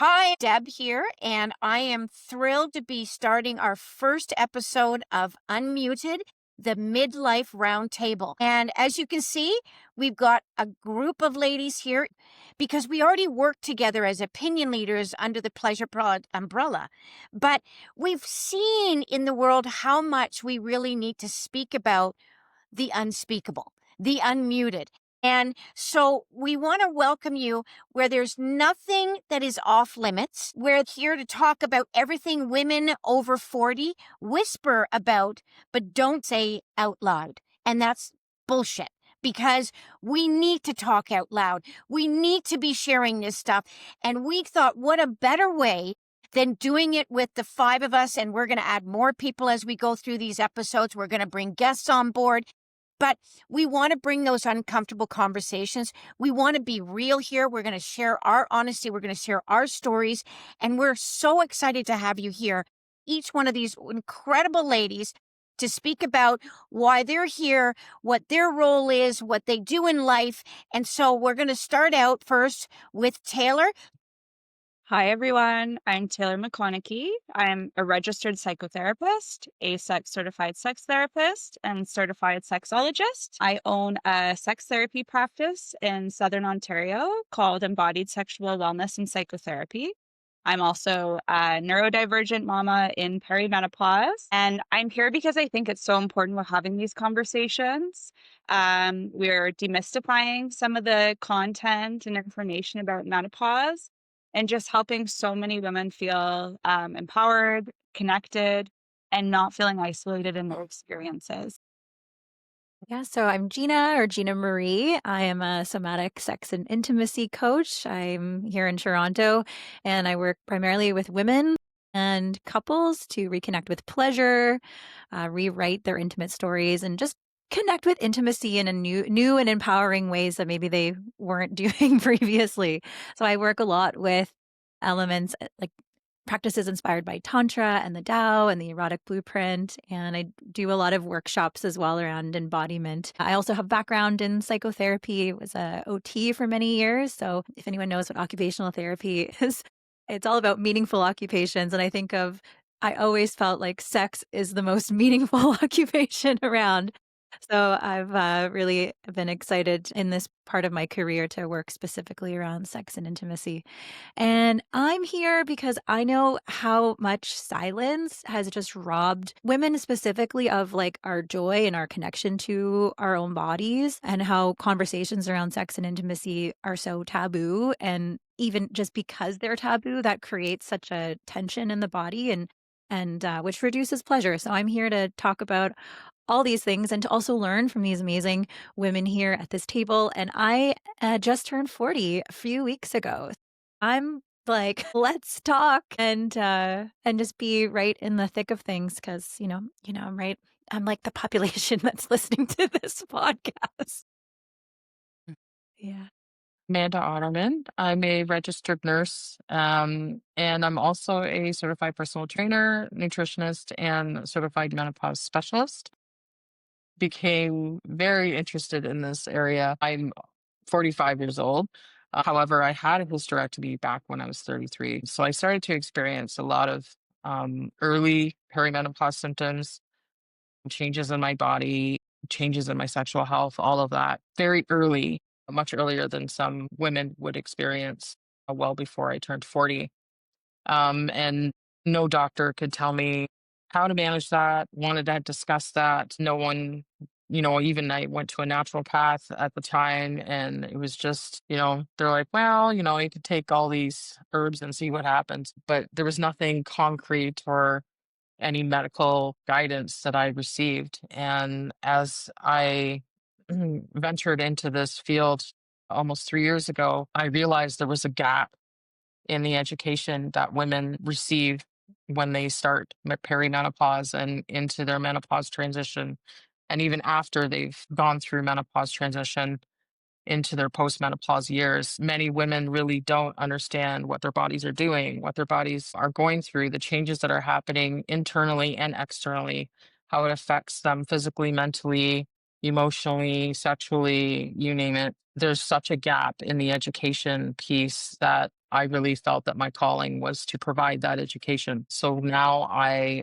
Hi, Deb here, and I am thrilled to be starting our first episode of Unmuted, the Midlife Roundtable. And as you can see, we've got a group of ladies here because we already work together as opinion leaders under the Pleasure Prod umbrella. But we've seen in the world how much we really need to speak about the unspeakable, the unmuted. And so we want to welcome you where there's nothing that is off limits. We're here to talk about everything women over 40 whisper about, but don't say out loud. And that's bullshit because we need to talk out loud. We need to be sharing this stuff. And we thought, what a better way than doing it with the five of us. And we're going to add more people as we go through these episodes. We're going to bring guests on board. But we want to bring those uncomfortable conversations. We want to be real here. We're going to share our honesty. We're going to share our stories. And we're so excited to have you here, each one of these incredible ladies, to speak about why they're here, what their role is, what they do in life. And so we're going to start out first with Taylor. Hi, everyone. I'm Taylor McConaughey. I'm a registered psychotherapist, a sex certified sex therapist, and certified sexologist. I own a sex therapy practice in Southern Ontario called Embodied Sexual Wellness and Psychotherapy. I'm also a neurodivergent mama in perimenopause. And I'm here because I think it's so important we're having these conversations. We're demystifying some of the content and information about menopause and just helping so many women feel empowered, connected, and not feeling isolated in their experiences. Yeah, so I'm Gina or Gina Marie. I am a somatic sex and intimacy coach. I'm here in Toronto and I work primarily with women and couples to reconnect with pleasure, rewrite their intimate stories, and just connect with intimacy in a new and empowering ways that maybe they weren't doing previously. So I work a lot with elements like practices inspired by Tantra and the Tao and the erotic blueprint. And I do a lot of workshops as well around embodiment. I also have background in psychotherapy, was a OT for many years. So if anyone knows what occupational therapy is, it's all about meaningful occupations. And I always felt like sex is the most meaningful occupation around. So I've really been excited in this part of my career to work specifically around sex and intimacy. And I'm here because I know how much silence has just robbed women specifically of like our joy and our connection to our own bodies, and how conversations around sex and intimacy are so taboo. And even just because they're taboo, that creates such a tension in the body and which reduces pleasure. So I'm here to talk about all these things and to also learn from these amazing women here at this table. And I just turned 40 a few weeks ago. I'm like, let's talk and just be right in the thick of things because I'm right. I'm like the population that's listening to this podcast. Yeah. Amanda Otterman. I'm a registered nurse, and I'm also a certified personal trainer, nutritionist, and certified menopause specialist. Became very interested in this area. I'm 45 years old. However, I had a hysterectomy back when I was 33. So I started to experience a lot of early perimenopause symptoms, changes in my body, changes in my sexual health, all of that very early, much earlier than some women would experience well before I turned 40. And no doctor could tell me how to manage that, wanted to discuss that. No one, even I went to a naturopath at the time and it was just, they're like, well, you could take all these herbs and see what happens. But there was nothing concrete or any medical guidance that I received. And as I ventured into this field almost 3 years ago, I realized there was a gap in the education that women receive when they start perimenopause and into their menopause transition. And even after they've gone through menopause transition into their postmenopause years, many women really don't understand what their bodies are doing, what their bodies are going through, the changes that are happening internally and externally, how it affects them physically, mentally, emotionally, sexually, you name it. There's such a gap in the education piece that I really felt that my calling was to provide that education. So now I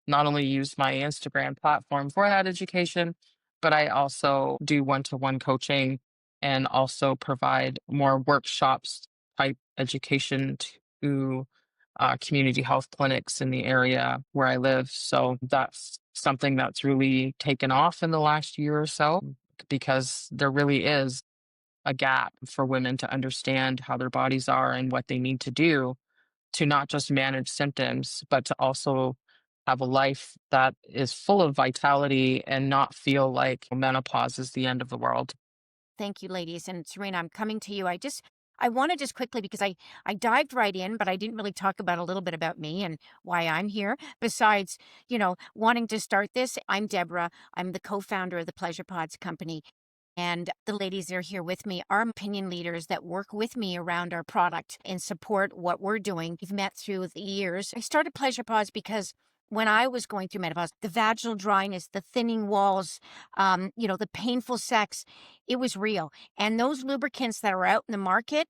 not only use my Instagram platform for that education, but I also do one-to-one coaching and also provide more workshops type education to community health clinics in the area where I live. So that's something that's really taken off in the last year or so because there really is a gap for women to understand how their bodies are and what they need to do to not just manage symptoms, but to also have a life that is full of vitality and not feel like menopause is the end of the world. Thank you, ladies. And Serena, I'm coming to you. I want to just quickly, because I dived right in, but I didn't really talk about a little bit about me and why I'm here. Besides, wanting to start this, I'm Deborah. I'm the co-founder of the Pleasure Pods company. And the ladies that are here with me are opinion leaders that work with me around our product and support what we're doing. We've met through the years. I started Pleasure Pods because when I was going through menopause, the vaginal dryness, the thinning walls, the painful sex, it was real. And those lubricants that are out in the market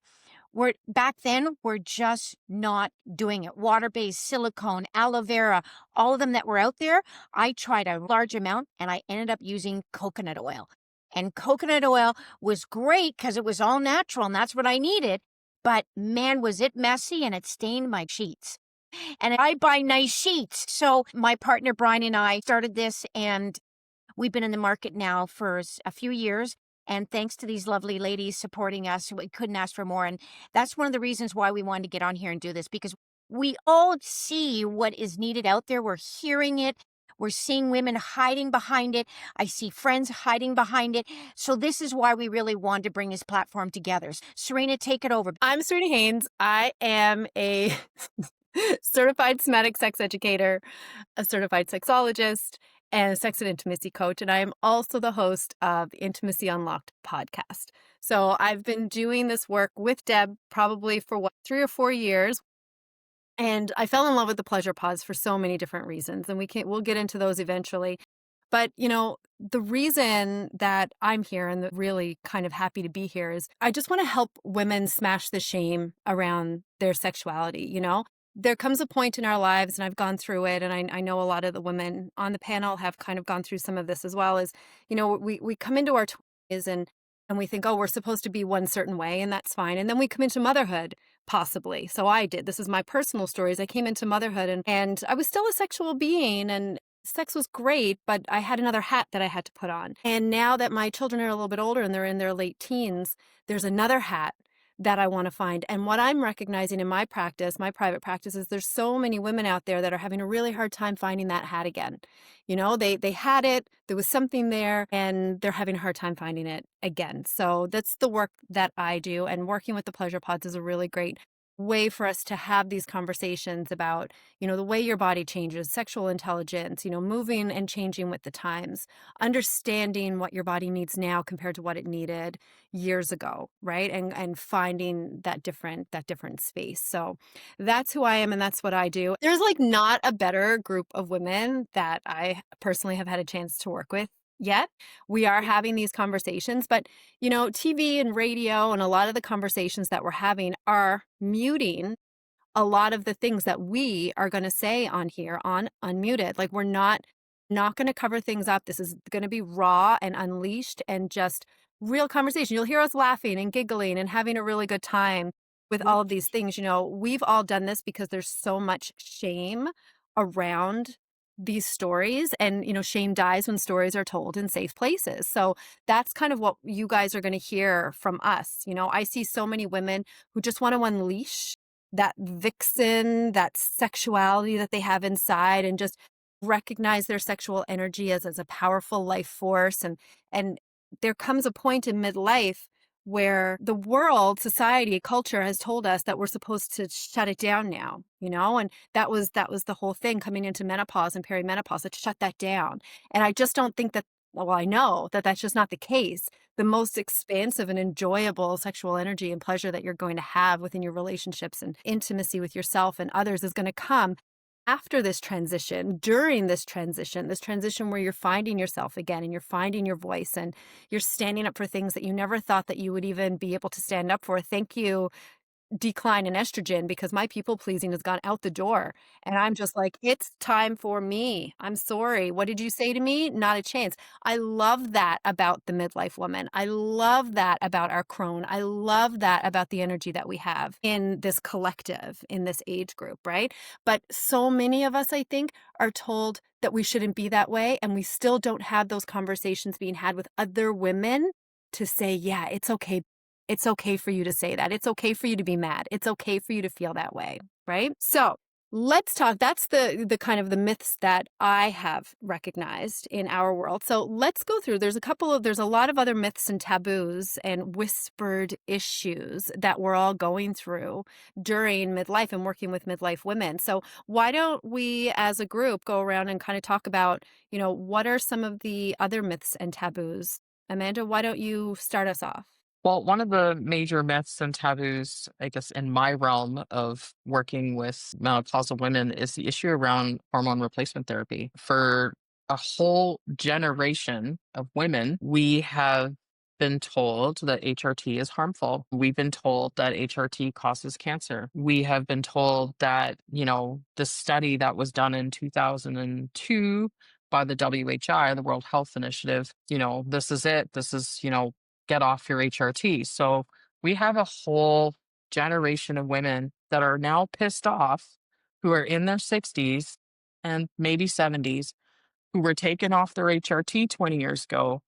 were back then were just not doing it. Water-based, silicone, aloe vera, all of them that were out there, I tried a large amount and I ended up using coconut oil. And coconut oil was great because it was all natural and that's what I needed. But man, was it messy and it stained my sheets. And I buy nice sheets. So my partner Brian and I started this, and we've been in the market now for a few years. And thanks to these lovely ladies supporting us, we couldn't ask for more. And that's one of the reasons why we wanted to get on here and do this, because we all see what is needed out there. We're hearing it. We're seeing women hiding behind it. I see friends hiding behind it. So this is why we really wanted to bring this platform together. Serena, take it over. I'm Serena Haynes. I am a certified somatic sex educator, a certified sexologist, and a sex and intimacy coach. And I am also the host of the Intimacy Unlocked podcast. So I've been doing this work with Deb probably for 3 or 4 years. And I fell in love with the pleasure pods for so many different reasons. And we'll get into those eventually. But, the reason that I'm here and really kind of happy to be here is I just want to help women smash the shame around their sexuality. There comes a point in our lives, and I've gone through it, and I know a lot of the women on the panel have kind of gone through some of this as well, is, we come into our 20s and we think, oh, we're supposed to be one certain way, and that's fine. And then we come into motherhood, possibly. So I did. This is my personal stories. I came into motherhood and I was still a sexual being, and sex was great, but I had another hat that I had to put on. And now that my children are a little bit older and they're in their late teens, there's another hat that I want to find. And what I'm recognizing in my practice, my private practice, is there's so many women out there that are having a really hard time finding that hat again. They had it, there was something there, and they're having a hard time finding it again. So that's the work that I do. And working with the Pleasure Pods is a really great way for us to have these conversations about, the way your body changes, sexual intelligence, moving and changing with the times, understanding what your body needs now compared to what it needed years ago, right? And finding that different space. So that's who I am and that's what I do. There's not a better group of women that I personally have had a chance to work with yet. We are having these conversations, but TV and radio and a lot of the conversations that we're having are muting a lot of the things that we are going to say on here on Unmuted. We're not going to cover things up. This is going to be raw and unleashed and just real conversation. You'll hear us laughing and giggling and having a really good time with all of these things. We've all done this because there's so much shame around these stories, and shame dies when stories are told in safe places. So that's kind of what you guys are going to hear from us. I see so many women who just want to unleash that vixen, that sexuality that they have inside, and just recognize their sexual energy as a powerful life force. And there comes a point in midlife where the world, society, culture has told us that we're supposed to shut it down now, and that was the whole thing coming into menopause and perimenopause, to shut that down. And I just don't think that, well, I know that that's just not the case. The most expansive and enjoyable sexual energy and pleasure that you're going to have within your relationships and intimacy with yourself and others is going to come after this transition, during this transition where you're finding yourself again and you're finding your voice and you're standing up for things that you never thought that you would even be able to stand up for. Thank you, decline in estrogen, because my people pleasing has gone out the door. And I'm just like, it's time for me. I'm sorry. What did you say to me? Not a chance. I love that about the midlife woman. I love that about our crone. I love that about the energy that we have in this collective, in this age group, right? But so many of us, I think, are told that we shouldn't be that way. And we still don't have those conversations being had with other women to say, yeah, it's okay. It's okay for you to say that. It's okay for you to be mad. It's okay for you to feel that way, right? So let's talk. That's the kind of the myths that I have recognized in our world. So let's go through. There's a lot of other myths and taboos and whispered issues that we're all going through during midlife and working with midlife women. So why don't we as a group go around and kind of talk about, what are some of the other myths and taboos? Amanda, why don't you start us off? Well, one of the major myths and taboos, I guess, in my realm of working with menopausal women is the issue around hormone replacement therapy. For a whole generation of women, we have been told that HRT is harmful. We've been told that HRT causes cancer. We have been told that, the study that was done in 2002 by the WHI, the World Health Initiative, this is it. This is, get off your HRT. So we have a whole generation of women that are now pissed off, who are in their 60s and maybe 70s, who were taken off their HRT 20 years ago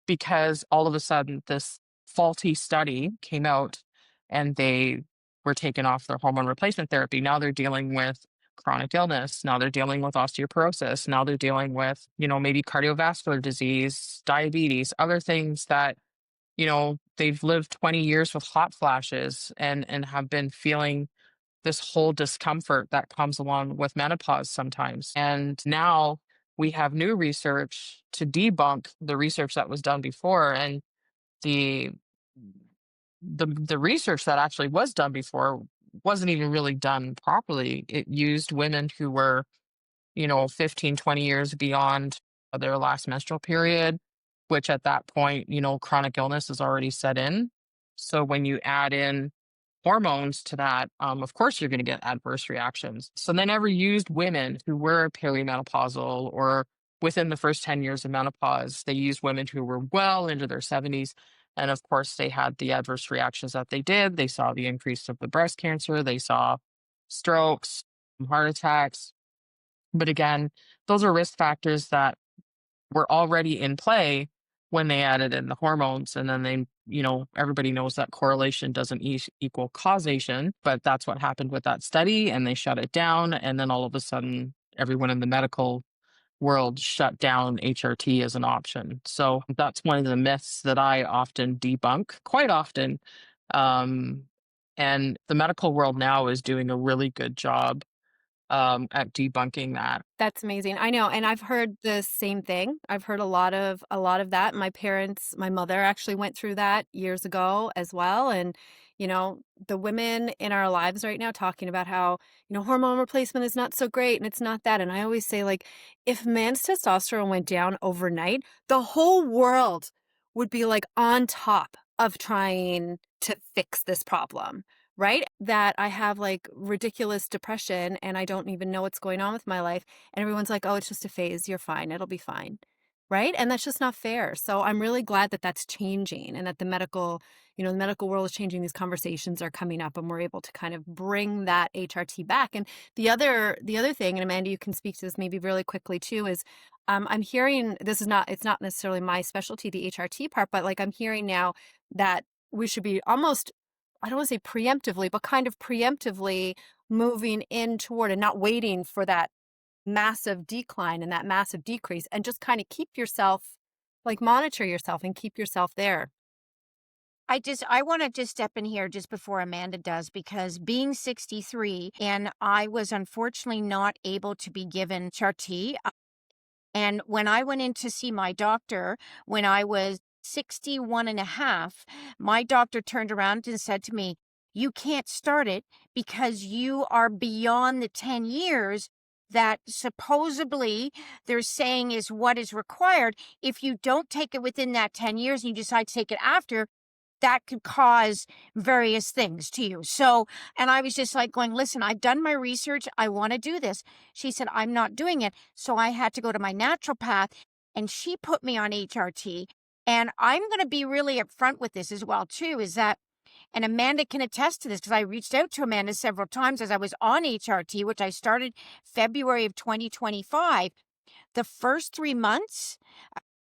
because all of a sudden this faulty study came out and they were taken off their hormone replacement therapy. Now they're dealing with chronic illness. Now they're dealing with osteoporosis. Now they're dealing with, maybe cardiovascular disease, diabetes, other things that they've lived 20 years with hot flashes and have been feeling this whole discomfort that comes along with menopause sometimes. And now we have new research to debunk the research that was done before. And the the research that actually was done before wasn't even really done properly. It used women who were 15, 20 years beyond their last menstrual period, which at that point, chronic illness is already set in. So when you add in hormones to that, of course, you're going to get adverse reactions. So they never used women who were perimenopausal or within the first 10 years of menopause. They used women who were well into their 70s. And of course, they had the adverse reactions that they did. They saw the increase of the breast cancer. They saw strokes, heart attacks. But again, those are risk factors that were already in play when they added in the hormones. And then everybody knows that correlation doesn't equal causation, but that's what happened with that study and they shut it down. And then all of a sudden, everyone in the medical world shut down HRT as an option. So that's one of the myths that I often debunk quite often. And the medical world now is doing a really good job at debunking that. That's amazing. I know. And I've heard the same thing. I've heard a lot of that. My mother actually went through that years ago as well. And, the women in our lives right now talking about how, hormone replacement is not so great and it's not that. And I always say, like, if man's testosterone went down overnight, the whole world would be like on top of trying to fix this problem. Right? That I have like ridiculous depression and I don't even know what's going on with my life. And everyone's like, oh, it's just a phase. You're fine. It'll be fine. Right? And that's just not fair. So I'm really glad that that's changing and that the medical world is changing. These conversations are coming up and we're able to kind of bring that HRT back. And the other thing, and Amanda, you can speak to this maybe really quickly too, is I'm hearing, it's not necessarily my specialty, the HRT part, but like I'm hearing now that we should be almost, I don't want to say preemptively, but kind of preemptively moving in toward and not waiting for that massive decline and that massive decrease and just kind of keep yourself, like monitor yourself and keep yourself there. I want to just step in here just before Amanda does, because being 63 and I was unfortunately not able to be given HRT. And when I went in to see my doctor when I was 61 and a half, my doctor turned around and said to me, you can't start it because you are beyond the 10 years that supposedly they're saying is what is required. If you don't take it within that 10 years and you decide to take it after, that could cause various things to you. So, and I was just like going, listen, I've done my research. I want to do this. She said, I'm not doing it. So I had to go to my naturopath and she put me on HRT. And I'm going to be really upfront with this as well, too, is that, and Amanda can attest to this because I reached out to Amanda several times as I was on HRT, which I started February of 2025. The first 3 months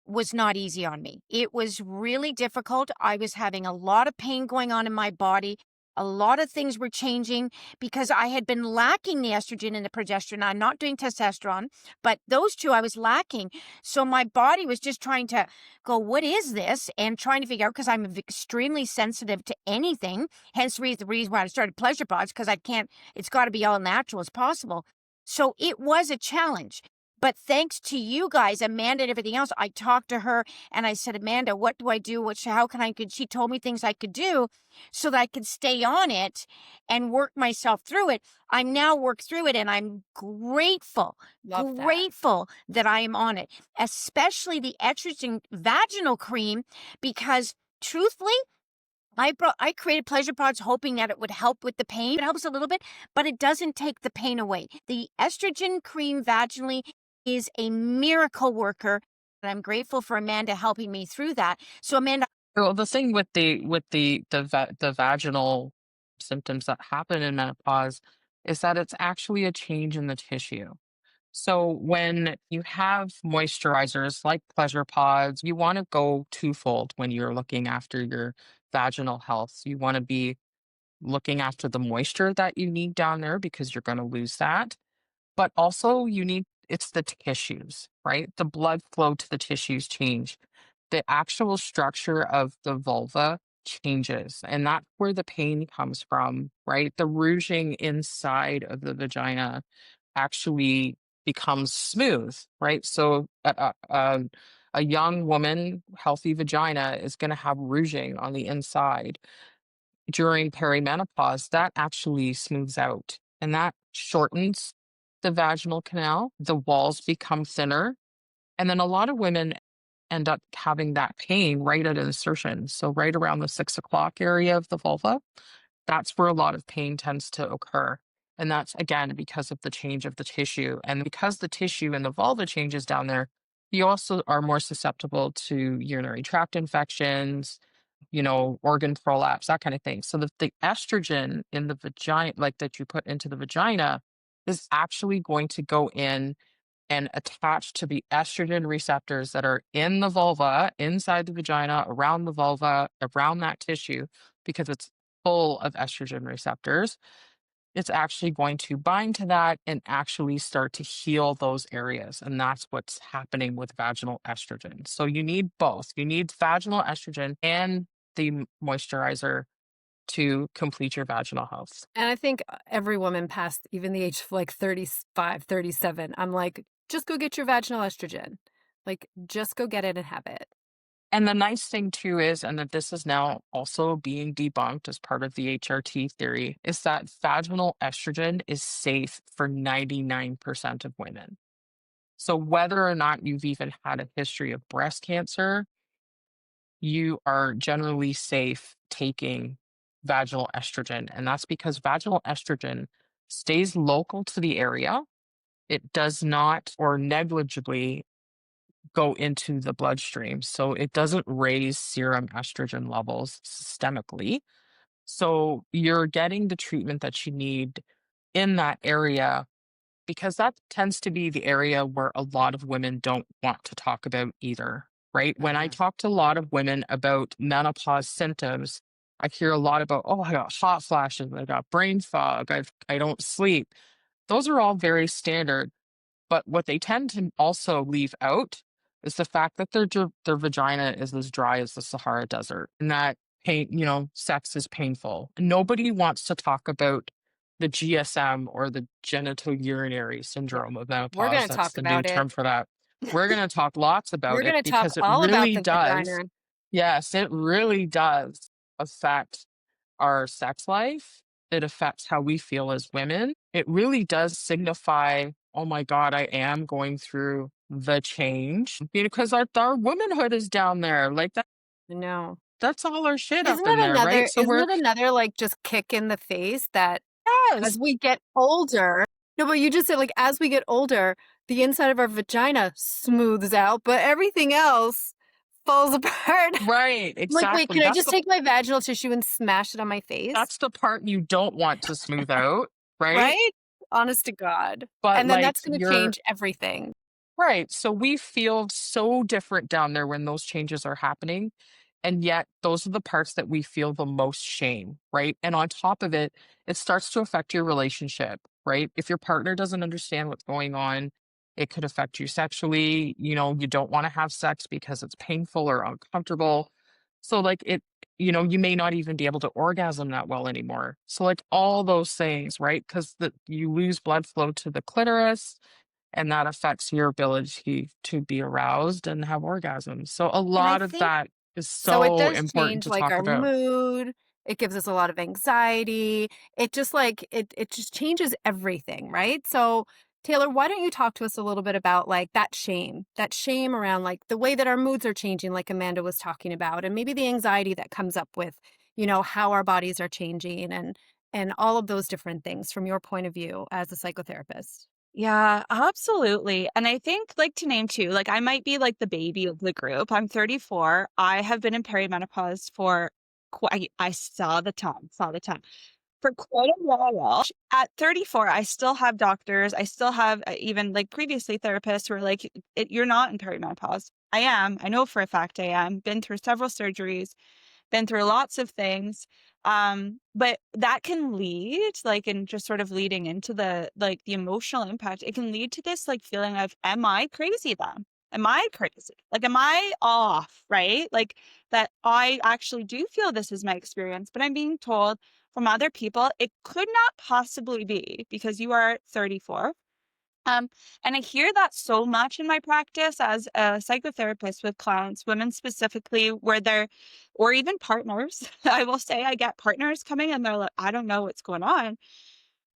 was not easy on me. It was really difficult. I was having a lot of pain going on in my body. A lot of things were changing because I had been lacking the estrogen and the progesterone. I'm not doing testosterone, but those two I was lacking. So my body was just trying to go, what is this? And trying to figure out because I'm extremely sensitive to anything. Hence the reason why I started pleasure pods because I can't, it's got to be all natural as possible. So it was a challenge. But thanks to you guys, Amanda and everything else, I talked to her and I said, Amanda, what do I do? How can I, she told me things I could do so that I could stay on it and work myself through it. I'm now worked through it and I'm grateful, Love that. grateful that I am on it, especially the estrogen vaginal cream, because truthfully, I created pleasure pods hoping that it would help with the pain. It helps a little bit, but it doesn't take the pain away. The estrogen cream vaginally is a miracle worker. And I'm grateful for Amanda helping me through that. So Amanda, Well, the thing with the vaginal symptoms that happen in menopause is that it's actually a change in the tissue. So when you have moisturizers like pleasure pods, you want to go twofold when you're looking after your vaginal health. You want to be looking after the moisture that you need down there because you're going to lose that. But also you need it's the tissues, right? The blood flow to the tissues change. The actual structure of the vulva changes, and that's where the pain comes from, right? The rouging inside of the vagina actually becomes smooth, right? So a young woman, healthy vagina is going to have rouging on the inside. During perimenopause, that actually smooths out and that shortens the vaginal canal. The walls become thinner. And then a lot of women end up having that pain right at insertion. So, right around the 6 o'clock area of the vulva, that's where a lot of pain tends to occur. And that's again because of the change of the tissue. And because the tissue in the vulva changes down there, you also are more susceptible to urinary tract infections, organ prolapse, that kind of thing. So the estrogen in the vagina, like that you put into the vagina, is actually going to go in and attach to the estrogen receptors that are in the vulva, inside the vagina, around the vulva, around that tissue, because it's full of estrogen receptors. It's actually going to bind to that and actually start to heal those areas. And that's what's happening with vaginal estrogen. So you need both. You need vaginal estrogen and the moisturizer to complete your vaginal health. And I think every woman past even the age of like 35, 37, I'm like, just go get your vaginal estrogen. Like, just go get it and have it. And the nice thing too is, and that this is now also being debunked as part of the HRT theory, is that vaginal estrogen is safe for 99% of women. So whether or not you've even had a history of breast cancer, you are generally safe taking vaginal estrogen. And that's because vaginal estrogen stays local to the area. It does not or negligibly go into the bloodstream. So it doesn't raise serum estrogen levels systemically. So you're getting the treatment that you need in that area because that tends to be the area where a lot of women don't want to talk about either, right? When I talk to a lot of women about menopause symptoms, I hear a lot about, oh, I got hot flashes, I got brain fog, I don't sleep. Those are all very standard. But what they tend to also leave out is the fact that their vagina is as dry as the Sahara Desert and that sex is painful. Nobody wants to talk about the GSM or the genitourinary syndrome of We're menopause. going to That's talk the new about it. term for that. We're going to talk lots We're about going it to talk because it all about really the does. vagina. Yes, it really does affect our sex life it affects how we feel as women, it really does signify, oh my God, I am going through the change because our womanhood is down there. Like No. that's all our shit up Isn't in it there, right? another So isn't we're, it another, like, just kick in the face that as yes, we get older no, but you just said, like, as we get older, the inside of our vagina smooths out, but everything else falls apart. right, Like, "Wait, exactly. can I just take my vaginal tissue and smash it on my face?" That's the part you don't want to smooth out, right? Right? Honest to God. But And then like that's gonna you're change everything. right. So we feel so different down there when those changes are happening. And yet, those are the parts that we feel the most shame, right? And on top of it, it starts to affect your relationship, right? If your partner doesn't understand what's going on, it could affect you sexually. You know, you don't want to have sex because it's painful or uncomfortable. So, like, you may not even be able to orgasm that well anymore. So, like, all those things, right? Because you lose blood flow to the clitoris and that affects your ability to be aroused and have orgasms. So a And I lot of think that is so it so does important change, to like, talk our about. mood, it gives us a lot of anxiety, it just, like it just changes everything, right? So, Taylor, why don't you talk to us a little bit about, like, that shame around, like, the way that our moods are changing, like Amanda was talking about, and maybe the anxiety that comes up with, how our bodies are changing and all of those different things from your point of view as a psychotherapist. Yeah, absolutely. And I think, like, to name two, like, I might be like the baby of the group. I'm 34. I have been in perimenopause for I saw the time for quite a while. At 34, I still have doctors. I still have even like previously therapists who are like, you're not in perimenopause. I am. I know for a fact I am. Been through several surgeries, been through lots of things. But that can lead, like, and just sort of leading into the emotional impact, it can lead to this like feeling of, am I crazy then? Am I crazy? Like, am I off? Right? Like, that I actually do feel this is my experience, but I'm being told from other people it could not possibly be because you are 34. Um, and I hear that so much in my practice as a psychotherapist with clients, women specifically, where they're, or even partners. I will say I get partners coming and they're like, I don't know what's going on.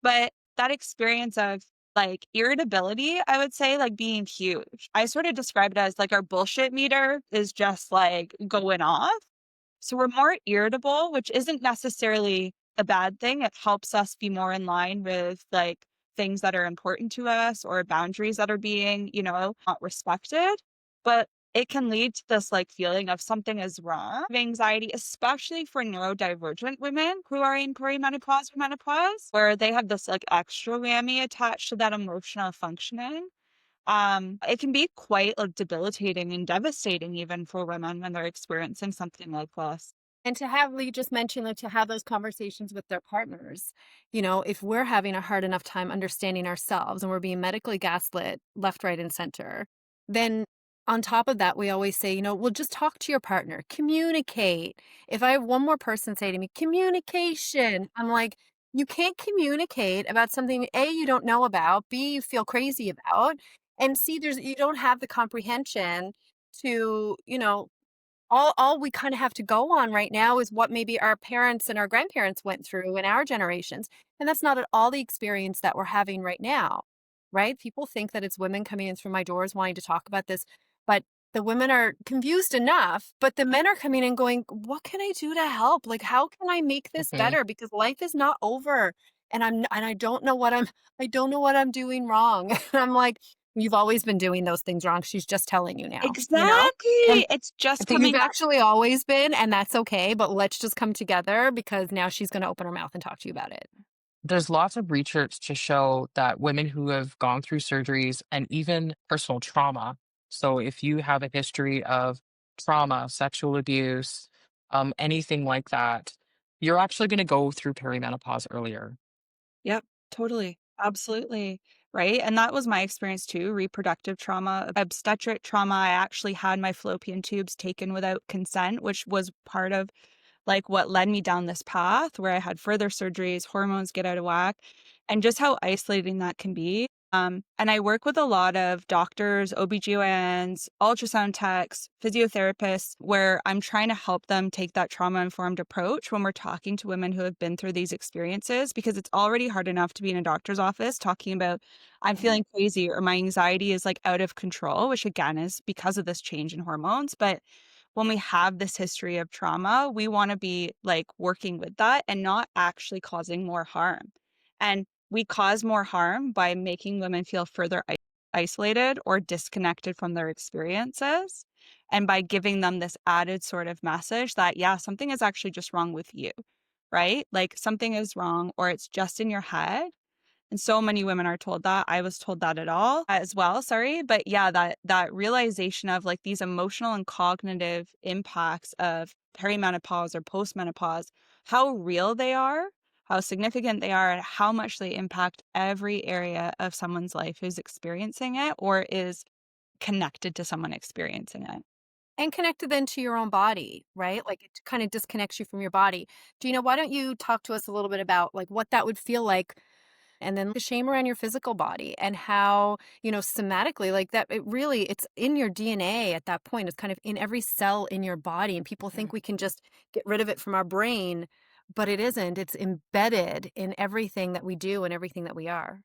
But that experience of like irritability, I would say, like being huge. I sort of describe it as like our bullshit meter is just like going off. So we're more irritable, which isn't necessarily a bad thing. It helps us be more in line with like things that are important to us or boundaries that are being, not respected. But it can lead to this like feeling of something is wrong, of anxiety, especially for neurodivergent women who are in perimenopause or menopause, where they have this like extra whammy attached to that emotional functioning. It can be quite like debilitating and devastating even for women when they're experiencing something like this. And to have Lee just mentioned, like, to have those conversations with their partners, if we're having a hard enough time understanding ourselves and we're being medically gaslit left, right, and center, then on top of that, we always say, well, just talk to your partner, communicate. If I have one more person say to me, communication, I'm like, you can't communicate about something A, you don't know about, B, you feel crazy about, and C, you don't have the comprehension to, all we kind of have to go on right now is what maybe our parents and our grandparents went through in our generations. And that's not at all the experience that we're having right now, right? People think that it's women coming in through my doors wanting to talk about this, but the women are confused enough, but the men are coming in going, what can I do to help? Like, how can I make this Mhm. better? Because life is not over. And I don't know I don't know what I'm doing wrong. And I'm like, you've always been doing those things wrong. She's just telling you now, And Exactly. It's just you've coming up. actually always been, and that's okay, but let's just come together because now she's gonna open her mouth and talk to you about it. There's lots of research to show that women who have gone through surgeries and even personal trauma. So if you have a history of trauma, sexual abuse, anything like that, you're actually going to go through perimenopause earlier. Yep, totally. Absolutely. Right. And that was my experience too. Reproductive trauma, obstetric trauma. I actually had my fallopian tubes taken without consent, which was part of like what led me down this path where I had further surgeries, hormones get out of whack, and just how isolating that can be. And I work with a lot of doctors, OBGYNs, ultrasound techs, physiotherapists, where I'm trying to help them take that trauma-informed approach when we're talking to women who have been through these experiences, because it's already hard enough to be in a doctor's office talking about, I'm feeling crazy or my anxiety is like out of control, which again is because of this change in hormones. But when we have this history of trauma, we want to be like working with that and not actually causing more harm. And we cause more harm by making women feel further isolated or disconnected from their experiences. And by giving them this added sort of message that, yeah, something is actually just wrong with you, right? Like something is wrong or it's just in your head. And so many women are told that. I was told that at all as well, sorry. But yeah, that realization of like these emotional and cognitive impacts of perimenopause or postmenopause, how real they are, how significant they are, and how much they impact every area of someone's life who's experiencing it or is connected to someone experiencing it. And connected then to your own body, right? Like it kind of disconnects you from your body. Gina, why don't you talk to us a little bit about like what that would feel like, and then the shame around your physical body and how, somatically, like that, it's in your DNA at that point. It's kind of in every cell in your body. And people think we can just get rid of it from our brain, but it isn't. It's embedded in everything that we do and everything that we are.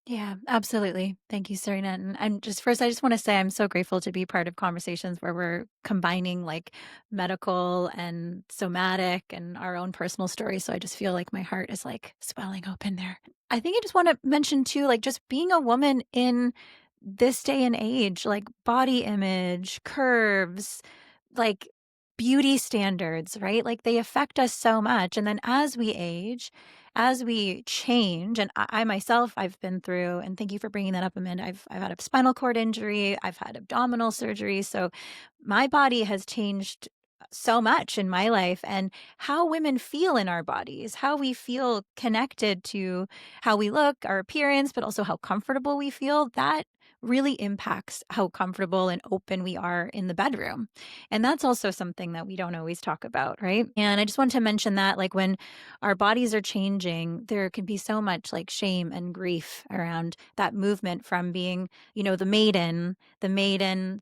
Yeah, absolutely. Thank you, Serena. And I just want to say I'm so grateful to be part of conversations where we're combining like medical and somatic and our own personal stories. So I just feel like my heart is like swelling open there. I think I just want to mention too, like just being a woman in this day and age, like body image, curves, like beauty standards, right? Like they affect us so much. And then as we age, as we change, and I myself, I've been through, and thank you for bringing that up, Amanda. I've had a spinal cord injury, I've had abdominal surgery, so my body has changed so much in my life, and how women feel in our bodies, how we feel connected to how we look, our appearance, but also how comfortable we feel. That really impacts how comfortable and open we are in the bedroom. And that's also something that we don't always talk about, right? And I just want to mention that, like, when our bodies are changing, there can be so much like shame and grief around that movement from being, the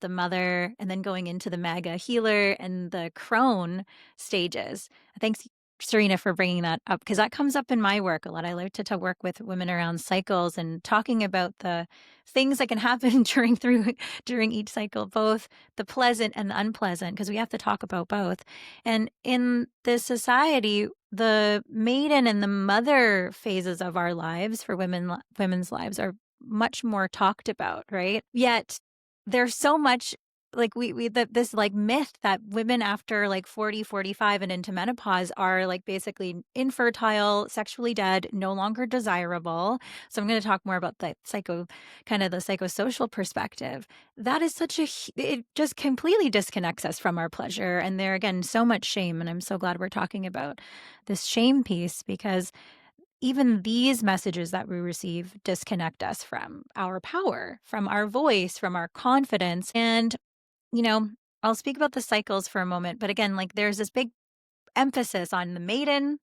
mother, and then going into the mega healer and the crone stages. Thanks, Serena, for bringing that up, because that comes up in my work a lot. I like to work with women around cycles and talking about the things that can happen during each cycle, both the pleasant and the unpleasant, because we have to talk about both. And in this society, the maiden and the mother phases of our lives for women's lives are much more talked about, right? Yet there's so much like this like myth that women after like 40, 45 and into menopause are like basically infertile, sexually dead, no longer desirable. So I'm going to talk more about the psychosocial perspective. That is it just completely disconnects us from our pleasure. And there again, so much shame. And I'm so glad we're talking about this shame piece, because even these messages that we receive disconnect us from our power, from our voice, from our confidence. And, I'll speak about the cycles for a moment. But again, like there's this big emphasis on the maiden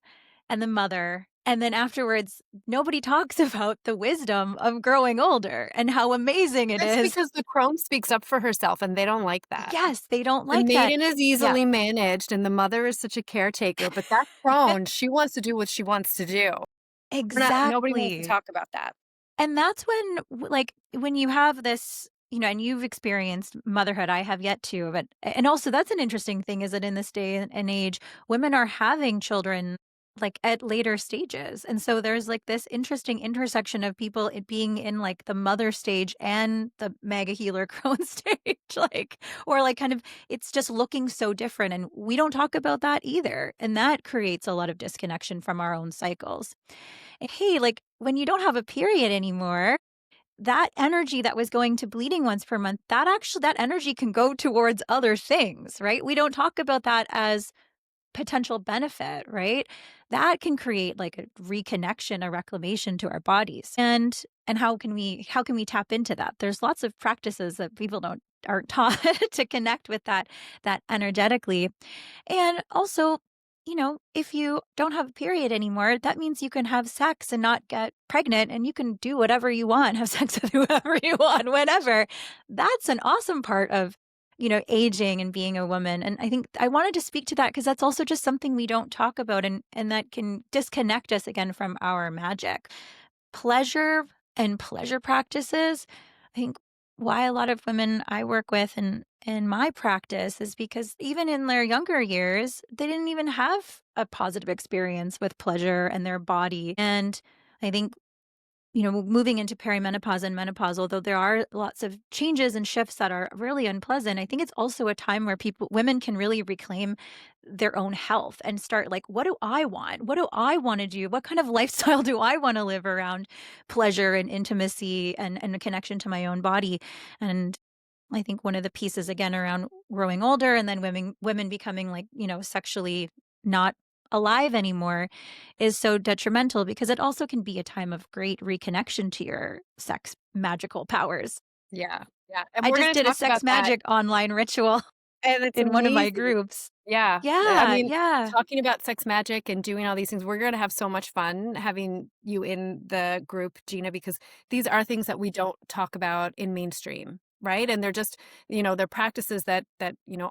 and the mother. And then afterwards, nobody talks about the wisdom of growing older and how amazing it That's is. because the crone speaks up for herself and they don't like that. Yes, they don't The like that. maiden is Yeah, easily managed and the mother is such a caretaker, but that crone, she wants to do what she wants to do. Nobody wants to exactly. talk about that. And that's when, when you have this, and you've experienced motherhood, I have yet to, but, and also that's an interesting thing is that in this day and age, women are having children like at later stages. And so there's like this interesting intersection of people being in like the mother stage and the mega healer crone stage, or like kind of, it's just looking so different. And we don't talk about that either. And that creates a lot of disconnection from our own cycles. And hey, like when you don't have a period anymore, that energy that was going to bleeding once per month, that energy can go towards other things, right? We don't talk about that as potential benefit, right? That can create like a reconnection, a reclamation to our bodies. And how can we tap into that? There's lots of practices that people aren't taught to connect with that energetically. And also if you don't have a period anymore, that means you can have sex and not get pregnant and you can do whatever you want, have sex with whoever you want, whenever. That's an awesome part of, aging and being a woman. And I think I wanted to speak to that because that's also just something we don't talk about and that can disconnect us again from our magic. Pleasure and pleasure practices, I think why a lot of women I work with and in my practice is because even in their younger years, they didn't even have a positive experience with pleasure and their body. And I think moving into perimenopause and menopause, although there are lots of changes and shifts that are really unpleasant, I think it's also a time where women can really reclaim their own health and start like, what do I want? What do I want to do? What kind of lifestyle do I want to live around pleasure and intimacy and a connection to my own body? And I think one of the pieces again around growing older and then women becoming like, sexually not alive anymore is so detrimental because it also can be a time of great reconnection to your sex magical powers. Yeah. Yeah. And I we're just going to did a talk about sex that. magic online ritual And it's in one of my amazing. groups. Yeah. I Yeah, mean, yeah. talking about sex magic and doing all these things, we're going to have so much fun having you in the group, Gina, because these are things that we don't talk about in mainstream, right? And they're just, they're practices that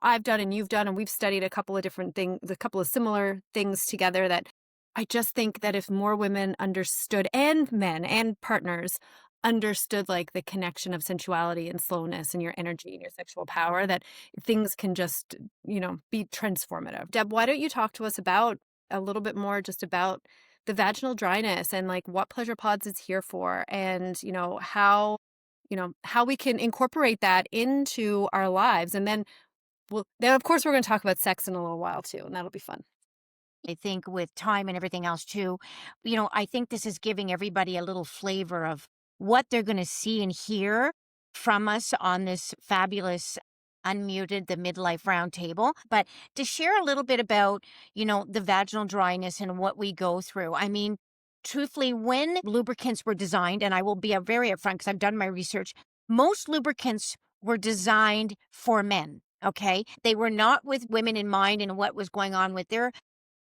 I've done and you've done, and we've studied a couple of different things, a couple of similar things together that I just think that if more women understood, and men and partners understood like the connection of sensuality and slowness and your energy and your sexual power, that things can just, be transformative. Deb, why don't you talk to us about a little bit more just about the vaginal dryness and like what Pleasure Pods is here for and, how we can incorporate that into our lives. And then then of course we're going to talk about sex in a little while too, and that'll be fun. I think with time and everything else too, I think this is giving everybody a little flavor of what they're going to see and hear from us on this fabulous unmuted the midlife roundtable. But to share a little bit about, the vaginal dryness and what we go through. I mean, truthfully, when lubricants were designed, and I will be very upfront because I've done my research, most lubricants were designed for men. Okay. They were not with women in mind and what was going on with their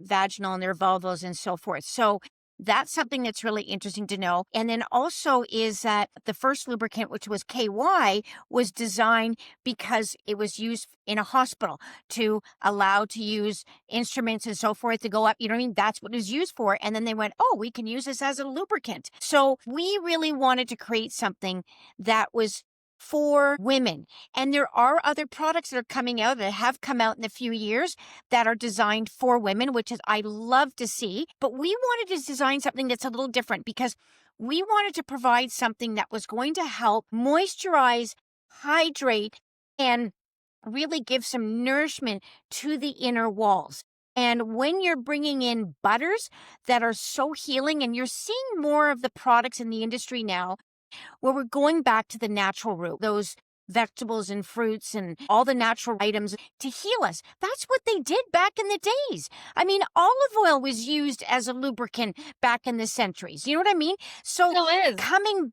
vaginal and their vulvas and so forth. So that's something that's really interesting to know. And then also is that the first lubricant, which was KY, was designed because it was used in a hospital to allow to use instruments and so forth to go up. You know what I mean? That's what it was used for. And then they went, oh, we can use this as a lubricant. So we really wanted to create something that was for women. And there are other products that are coming out that have come out in a few years that are designed for women, which is I love to see. But we wanted to design something that's a little different because we wanted to provide something that was going to help moisturize, hydrate, and really give some nourishment to the inner walls. And when you're bringing in butters that are so healing, and you're seeing more of the products in the industry now where we're going back to the natural route, those vegetables and fruits and all the natural items to heal us. That's what they did back in the days. I mean, olive oil was used as a lubricant back in the centuries. You know what I mean? So Still is. coming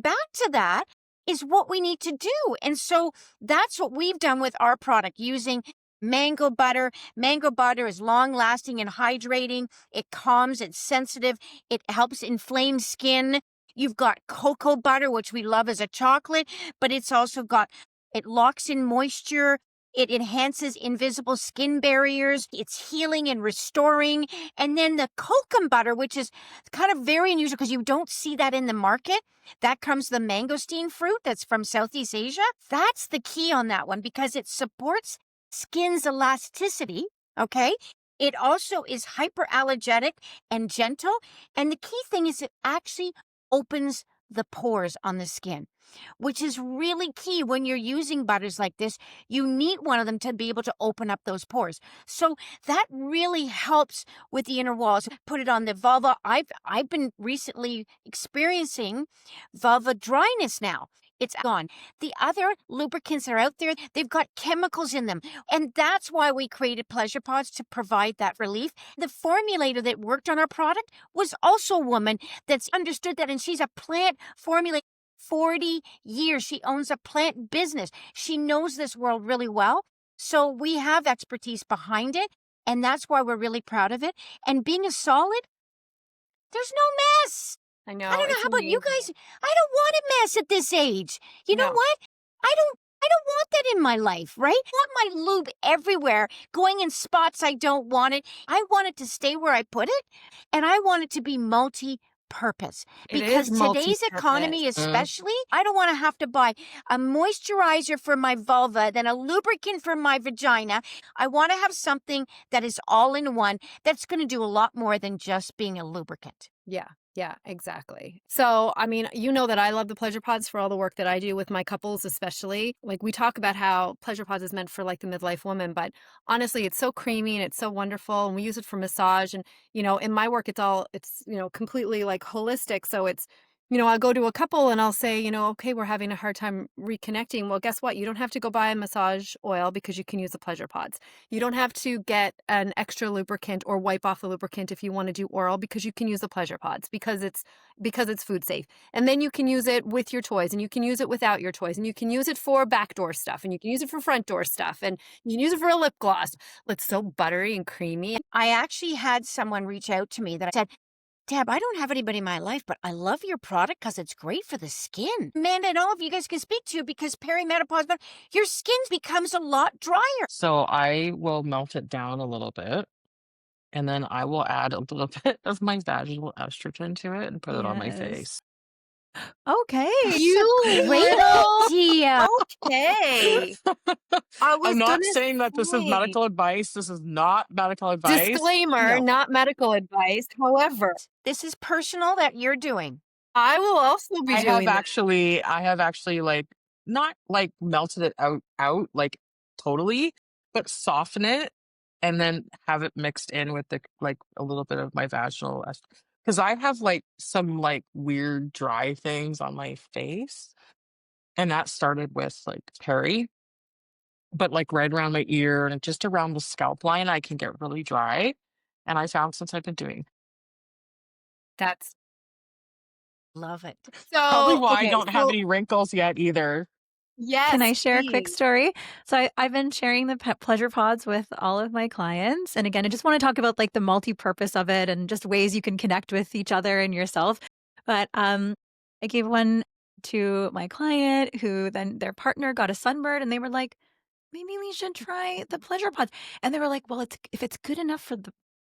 back to that is what we need to do. And so that's what we've done with our product using mango butter. Mango butter is long lasting and hydrating. It calms, it's sensitive, it helps inflame skin. You've got cocoa butter, which we love as a chocolate, but it locks in moisture. It enhances invisible skin barriers. It's healing and restoring. And then the kokum butter, which is kind of very unusual because you don't see that in the market. That comes the mangosteen fruit that's from Southeast Asia. That's the key on that one because it supports skin's elasticity. Okay. It also is hyperallergenic and gentle. And the key thing is it actually opens the pores on the skin, which is really key when you're using butters like this. You need one of them to be able to open up those pores. So that really helps with the inner walls. Put it on the vulva. I've been recently experiencing vulva dryness now. It's gone. The other lubricants that are out there, they've got chemicals in them. And that's why we created Pleasure Pods to provide that relief. The formulator that worked on our product was also a woman that's understood that, and she's a plant formulator. 40 years. She owns a plant business. She knows this world really well. So we have expertise behind it. And that's why we're really proud of it. And being a solid, there's no mess. I know. I don't know. It's How about you amazing. guys? I don't want a mess at this age. You know No. what? I don't want that in my life, right? I want my lube everywhere, going in spots I don't want it. I want it to stay where I put it, and I want it to be multi-purpose. It Because is today's multi-purpose. economy, especially, I don't want to have to buy a moisturizer for my vulva, then a lubricant for my vagina. I want to have something that is all in one that's going to do a lot more than just being a lubricant. Yeah, exactly. So, I mean, you know that I love the Pleasure Pods for all the work that I do with my couples, especially. Like, we talk about how Pleasure Pods is meant for like the midlife woman, but honestly, it's so creamy and it's so wonderful. And we use it for massage. And, in my work, it's completely like holistic. So it's, I'll go to a couple and I'll say, okay, we're having a hard time reconnecting. Well, guess what? You don't have to go buy a massage oil because you can use the Pleasure Pods. You don't have to get an extra lubricant or wipe off the lubricant if you want to do oral because you can use the Pleasure Pods because it's food safe. And then you can use it with your toys and you can use it without your toys and you can use it for backdoor stuff and you can use it for front door stuff and you can use it for a lip gloss. It's so buttery and creamy. I actually had someone reach out to me that said, Deb, I don't have anybody in my life, but I love your product because it's great for the skin. Amanda and all of you guys can speak to because perimenopause, but your skin becomes a lot drier. So I will melt it down a little bit, and then I will add a little bit of my vaginal estrogen to it and put it on my Yes. face. Okay. You Great little idea. okay. I was I'm not gonna saying that this is say. medical advice. This is not medical advice. Disclaimer, No. not medical advice. However, This is personal that you're doing. I will also be I doing have actually like not like melted it out like totally, but soften it and then have it mixed in with the like a little bit of my vaginal because I have like some like weird dry things on my face. And that started with like peri, but like right around my ear and just around the scalp line, I can get really dry. And I found since I've been doing That's Love it. probably so why I okay. don't have So any wrinkles yet either. Can I yes, share a quick please. story? So I've been sharing the Pleasure Pods with all of my clients. And again, I just want to talk about like the multi-purpose of it and just ways you can connect with each other and yourself. But I gave one to my client who then their partner got a sunburn and they were like, maybe we should try the Pleasure Pods. And they were like, well, if it's good enough for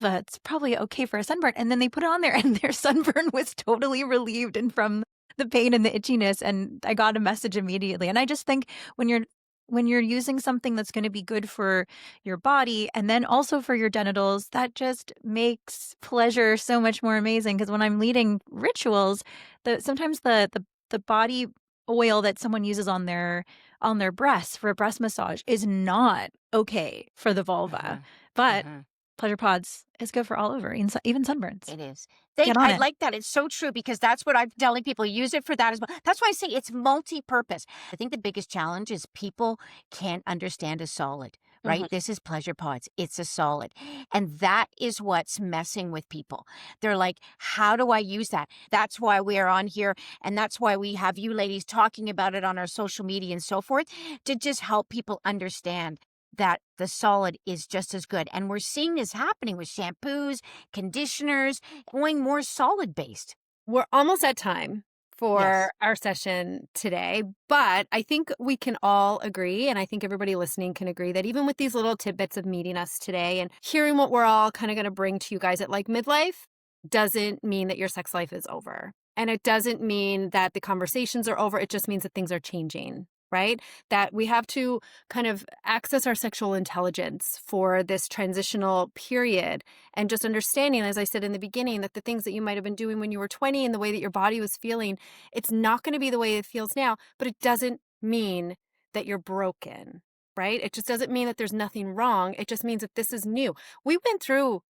it's probably okay for a sunburn. And then they put it on there and their sunburn was totally relieved and from the pain and the itchiness. And I got a message immediately. And I just think when you're using something that's going to be good for your body and then also for your genitals, that just makes pleasure so much more amazing. Because when I'm leading rituals, sometimes the body oil that someone uses on their breasts for a breast massage is not okay for the vulva. But Pleasure Pods is good for all over, even sunburns. It is. Get on I it. like that. It's so true because that's what I'm telling people. Use it for that as well. That's why I say it's multi-purpose. I think the biggest challenge is people can't understand a solid, right? This is Pleasure Pods. It's a solid. And that is what's messing with people. They're like, how do I use that? That's why we are on here. And that's why we have you ladies talking about it on our social media and so forth to just help people understand that the solid is just as good. And we're seeing this happening with shampoos, conditioners, going more solid based. We're almost at time for Yes. our session today, but I think we can all agree, and I think everybody listening can agree that even with these little tidbits of meeting us today and hearing what we're all kind of going to bring to you guys at like midlife doesn't mean that your sex life is over. And it doesn't mean that the conversations are over. It just means that things are changing, right? That we have to kind of access our sexual intelligence for this transitional period and just understanding, as I said in the beginning, that the things that you might have been doing when you were 20 and the way that your body was feeling, it's not going to be the way it feels now, but it doesn't mean that you're broken, right? It just doesn't mean that there's nothing wrong. It just means that this is new. We went through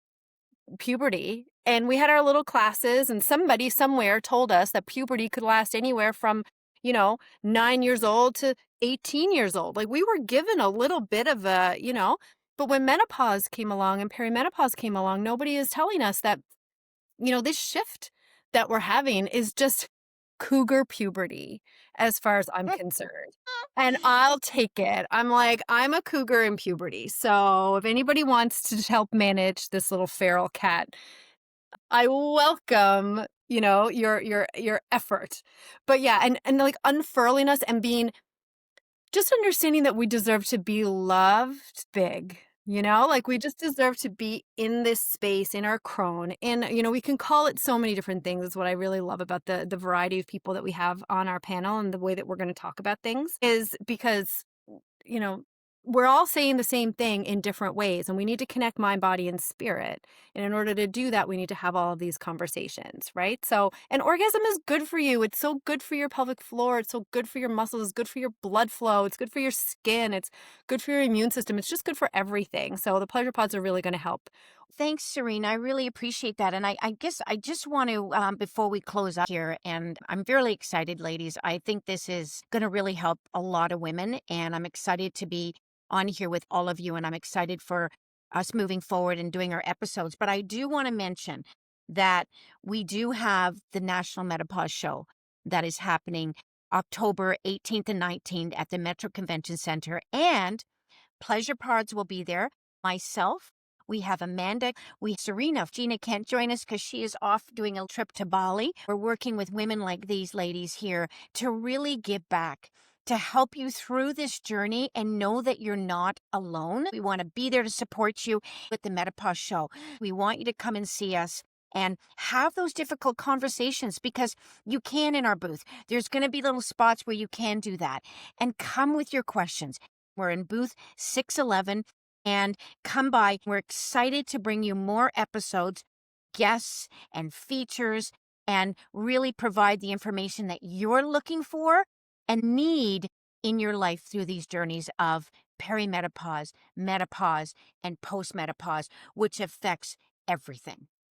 puberty and we had our little classes and somebody somewhere told us that puberty could last anywhere from 9 years old to 18 years old. Like we were given a little bit of but when menopause came along and perimenopause came along, nobody is telling us that, this shift that we're having is just cougar puberty as far as I'm concerned. And I'll take it. I'm like, I'm a cougar in puberty. So if anybody wants to help manage this little feral cat, I welcome, your effort. But yeah, and like unfurling us and being just understanding that we deserve to be loved big, like we just deserve to be in this space in our crone. And, we can call it so many different things. Is what I really love about the variety of people that we have on our panel and the way that we're going to talk about things is because you know, we're all saying the same thing in different ways, and we need to connect mind, body, and spirit. And in order to do that, we need to have all of these conversations, right? So, an orgasm is good for you. It's so good for your pelvic floor. It's so good for your muscles. It's good for your blood flow. It's good for your skin. It's good for your immune system. It's just good for everything. So, the pleasure pods are really going to help. Thanks, Serena. I really appreciate that. And I guess I just want to, before we close up here, and I'm really excited, ladies. I think this is going to really help a lot of women. And I'm excited to be on here with all of you. And I'm excited for us moving forward and doing our episodes. But I do want to mention that we do have the National Menopause Show that is happening October 18th and 19th at the Metro Convention Center. And Pleasure Pods will be there. Myself, we have Amanda, Serena. Gina can't join us because she is off doing a trip to Bali. We're working with women like these ladies here to really give back, to help you through this journey and know that you're not alone. We want to be there to support you with the Menopause Show. We want you to come and see us and have those difficult conversations because you can in our booth. There's going to be little spots where you can do that. And come with your questions. We're in booth 611 and come by. We're excited to bring you more episodes, guests, and features, and really provide the information that you're looking for and need in your life through these journeys of perimenopause, menopause, and postmenopause, which affects everything.